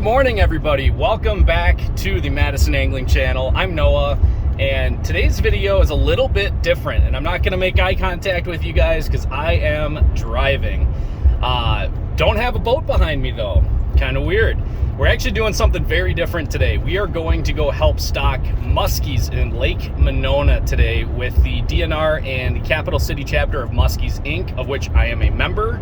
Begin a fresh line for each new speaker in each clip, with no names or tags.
Good morning, everybody. Welcome back to the Madison Angling Channel. I'm Noah, and today's video is a little bit different, and I'm not going to make eye contact with you guys because I am driving. Don't have a boat behind me, though. Kind of weird. We're actually doing something very different today. We are going to go help stock muskies in Lake Monona today with the DNR and the Capital City chapter of Muskies Inc., of which I am a member.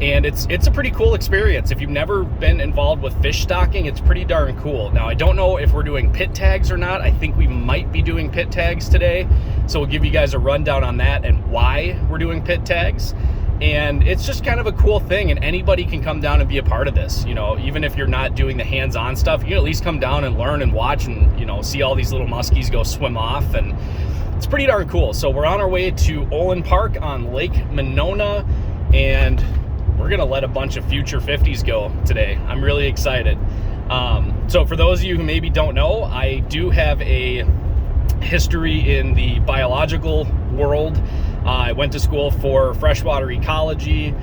And it's a pretty cool experience. If you've never been involved with fish stocking, it's pretty darn cool. Now, I don't know if we're doing pit tags or not. I think we might be doing pit tags today. So we'll give you guys a rundown on that and why we're doing pit tags. And it's just kind of a cool thing, and anybody can come down and be a part of this. You know, even if you're not doing the hands-on stuff, you can at least come down and learn and watch and, you know, see all these little muskies go swim off. And it's pretty darn cool. So we're on our way to Olin Park on Lake Monona, and we're gonna let a bunch of future 50s go today. I'm really excited. So for those of you who maybe don't know, I do have a history in the biological world. I went to school for freshwater ecology,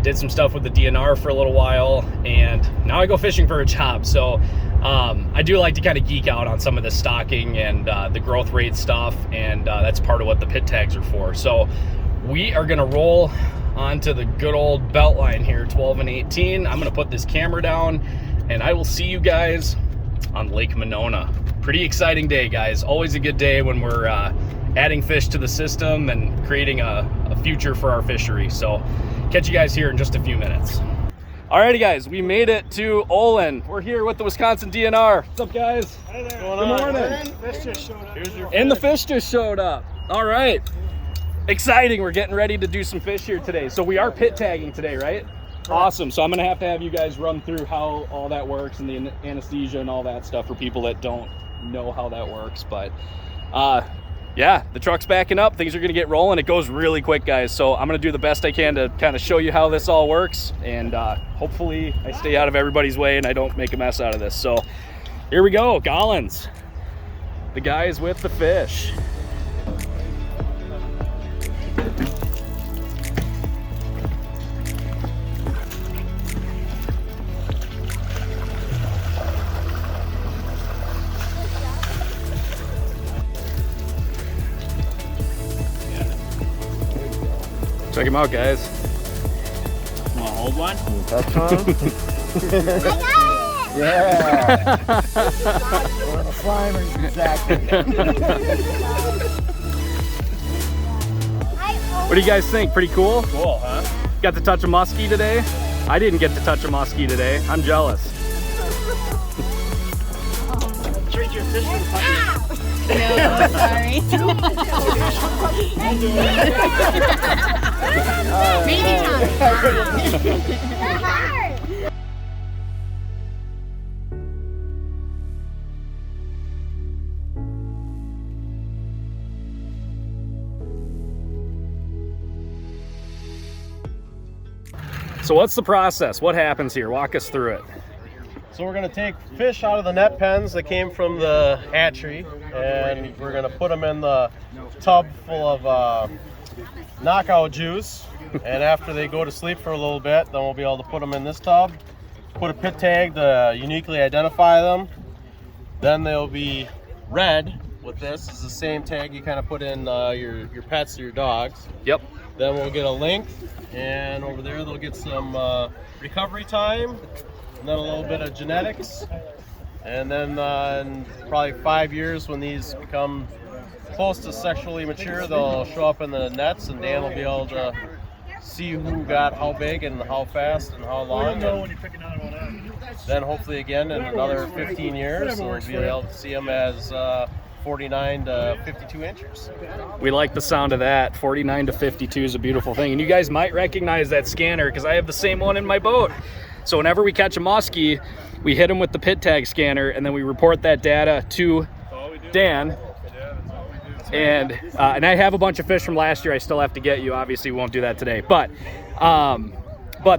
did some stuff with the DNR for a little while, and now I go fishing for a job. So I do like to kind of geek out on some of the stocking and the growth rate stuff, and that's part of what the pit tags are for. So we are gonna roll onto the good old belt line here, 12 and 18. I'm gonna put this camera down, and I will see you guys on Lake Monona. Pretty exciting day, guys. Always a good day when we're adding fish to the system and creating a future for our fishery. So catch you guys here in just a few minutes. Alrighty, guys, we made it to Olin. We're here with the Wisconsin DNR. What's up, guys?
Hi there.
Good morning.
Fish just showed up. Here's your
And the fish just showed up. All right. Exciting. We're getting ready to do some fish here today. So we are pit tagging today, right? Correct. Awesome. So I'm going to have you guys run through how all that works and the anesthesia and all that stuff for people that don't know how that works. But yeah, the truck's backing up. Things are going to get rolling. It goes really quick, guys. So I'm going to do the best I can to kind of show you how this all works. And hopefully I stay out of everybody's way and I don't make a mess out of this. So here we go. Collins, the guys with the fish. Check him out, guys.
Want to hold one?
That's one. Yeah. Slime, exactly.
What do you guys think? Pretty cool?
Cool, huh?
Got to touch a muskie today? I didn't get to touch a muskie today. I'm jealous.
Treat your fish with puppy.
No, sorry. Maybe not.
So what's the process? What happens here? Walk us through it.
So we're going to take fish out of the net pens that came from the hatchery, and we're going to put them in the tub full of knockout juice. And after they go to sleep for a little bit, then we'll be able to put them in this tub, put a pit tag to uniquely identify them. Then they'll be red with this. It's the same tag you kind of put in your pets or your dogs.
Yep.
Then we'll get a length, and over there they'll get some recovery time, and then a little bit of genetics. And then in probably 5 years, when these become close to sexually mature, they'll show up in the nets, and Dan will be able to see who got how big and how fast and how long. And then hopefully again in another 15 years, we'll be able to see them as 49 to 52 inches.
We like the sound of that. 49 to 52 is a beautiful thing. And you guys might recognize that scanner because I have the same one in my boat. So whenever we catch a muskie, we hit them with the pit tag scanner, and then we report that data to Dan. And I have a bunch of fish from last year I still have to get you. Obviously, we won't do that today. But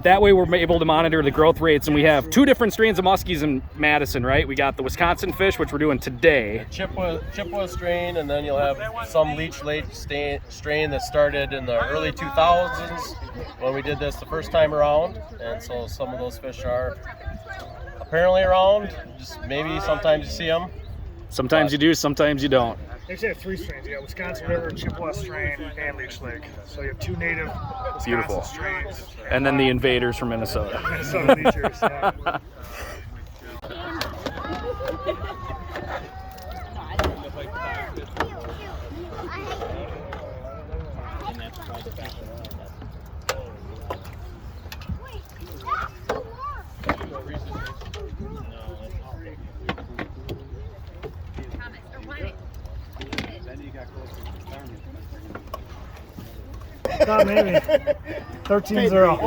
that way we're able to monitor the growth rates. And we have two different strains of muskies in Madison, right? We got the Wisconsin fish, which we're doing today.
Chippewa strain, and then you'll have some Leech Lake strain that started in the early 2000s when we did this the first time around. And so some of those fish are apparently around. Just maybe sometimes you see them.
Sometimes you do, sometimes you don't.
They actually have 3 strains. You got Wisconsin River, Chippewa strain, and Leech Lake. So you have 2 native Wisconsin
Beautiful.
strains.
And then the invaders from Minnesota.
Minnesota Bleachers, yeah. Not maybe. 13-0.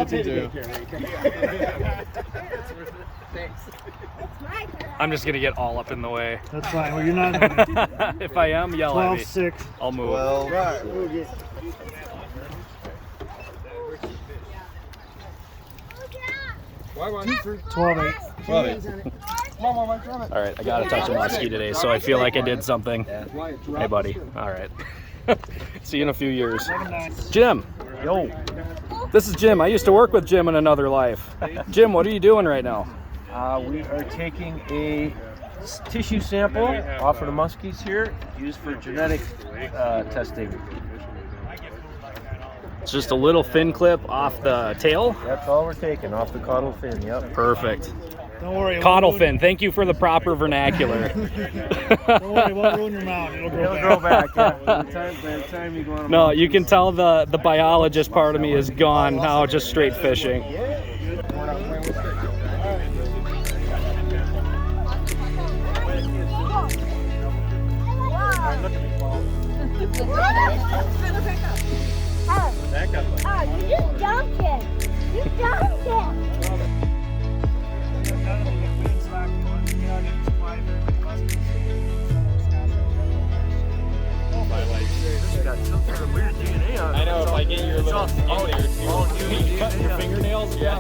I'm just gonna get all up in the way.
That's fine. Well, you're not.
If I am, yell at me.
12-6.
I'll move.
Well,
12-8.
All right, I gotta touch a muskie today, so I feel like I did something. Hey, buddy. All right. See you in a few years. Jim. Yo. This is Jim. I used to work with Jim in another life. Jim, what are you doing right now?
We are taking a tissue sample off of the muskies here, used for genetic testing.
It's just a little fin clip off the tail.
That's all we're taking, off the caudal fin, yep.
Perfect.
Don't worry.
Caudal fin. Thank you for the proper vernacular.
Don't worry, it won't ruin your mouth. It'll grow back.
yeah. By the time you go on a
No, you can tell the biologist part of me is gone now, just straight fishing.
You just dumped it. You dumped it.
I know, if I get your little skin there, you cut your fingernails? Yeah.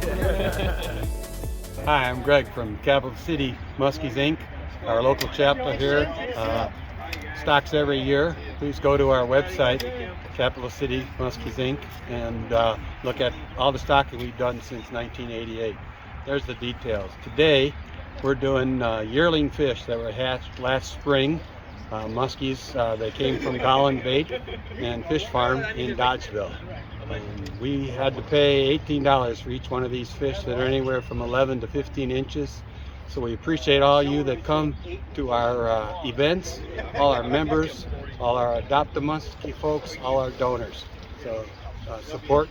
Hi, I'm Greg from Cap City Muskies Inc., our local chapter here. Stocks every year. Please go to our website, Capital City Muskies Inc., and look at all the stocking we've done since 1988. There's the details. Today, we're doing yearling fish that were hatched last spring. Muskies, they came from Golland Bait and Fish Farm in Dodgeville. And we had to pay $18 for each one of these fish that are anywhere from 11 to 15 inches. So we appreciate all you that come to our events, all our members, all our Adopt a Muskie folks, all our donors. So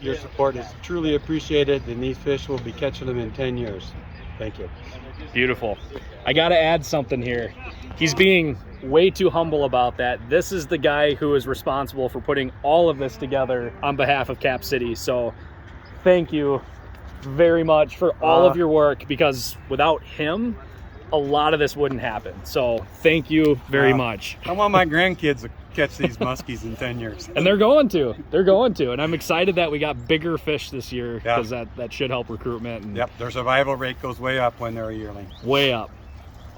your support is truly appreciated, and these fish will be catching them in 10 years. Thank you.
Beautiful. I got to add something here. He's being way too humble about that. This is the guy who is responsible for putting all of this together on behalf of Cap City. So thank you very much for all of your work, because without him, a lot of this wouldn't happen. So thank you very much.
I want my grandkids to catch these muskies in 10 years.
And they're going to. And I'm excited that we got bigger fish this year, because that should help recruitment. And
Yep, their survival rate goes way up when they're a yearling.
way up.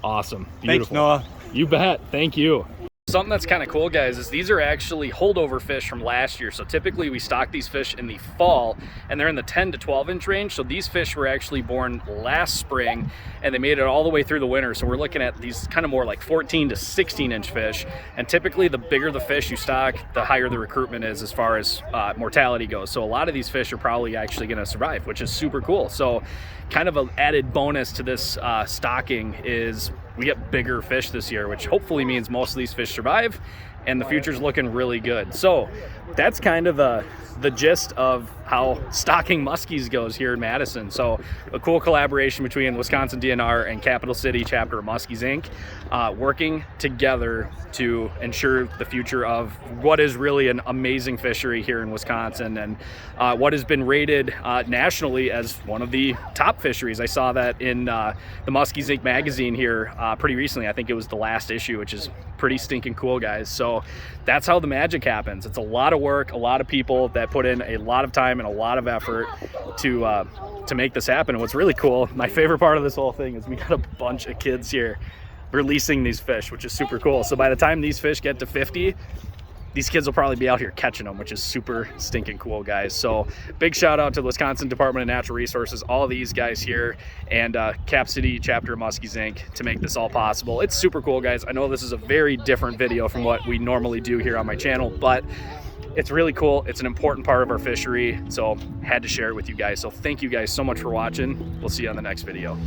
Awesome. Beautiful.
Thanks, Noah.
You bet. Thank you. Something that's kind of cool, guys, is these are actually holdover fish from last year. So typically we stock these fish in the fall, and they're in the 10 to 12 inch range. So these fish were actually born last spring, and they made it all the way through the winter. So we're looking at these kind of more like 14 to 16 inch fish. And typically the bigger the fish you stock, the higher the recruitment is as far as mortality goes. So a lot of these fish are probably actually going to survive, which is super cool. So kind of an added bonus to this stocking is we get bigger fish this year, which hopefully means most of these fish survive, and the future's looking really good. So that's kind of the gist of how stocking muskies goes here in Madison. So a cool collaboration between Wisconsin DNR and Capital City chapter of Muskies Inc. Working together to ensure the future of what is really an amazing fishery here in Wisconsin, and what has been rated nationally as one of the top fisheries. I saw that in the Muskies Inc. magazine here pretty recently. I think it was the last issue, which is pretty stinking cool, guys. So that's how the magic happens. It's a lot of work, a lot of people that put in a lot of time and a lot of effort to make this happen. And what's really cool, my favorite part of this whole thing, is we got a bunch of kids here releasing these fish, which is super cool. So by the time these fish get to 50, these kids will probably be out here catching them, which is super stinking cool, guys. So big shout out to the Wisconsin Department of Natural Resources, all these guys here, and Cap City chapter of Muskies Inc. to make this all possible. It's super cool, guys. I know this is a very different video from what we normally do here on my channel, but it's really cool. It's an important part of our fishery, so had to share it with you guys. So thank you guys so much for watching. We'll see you on the next video.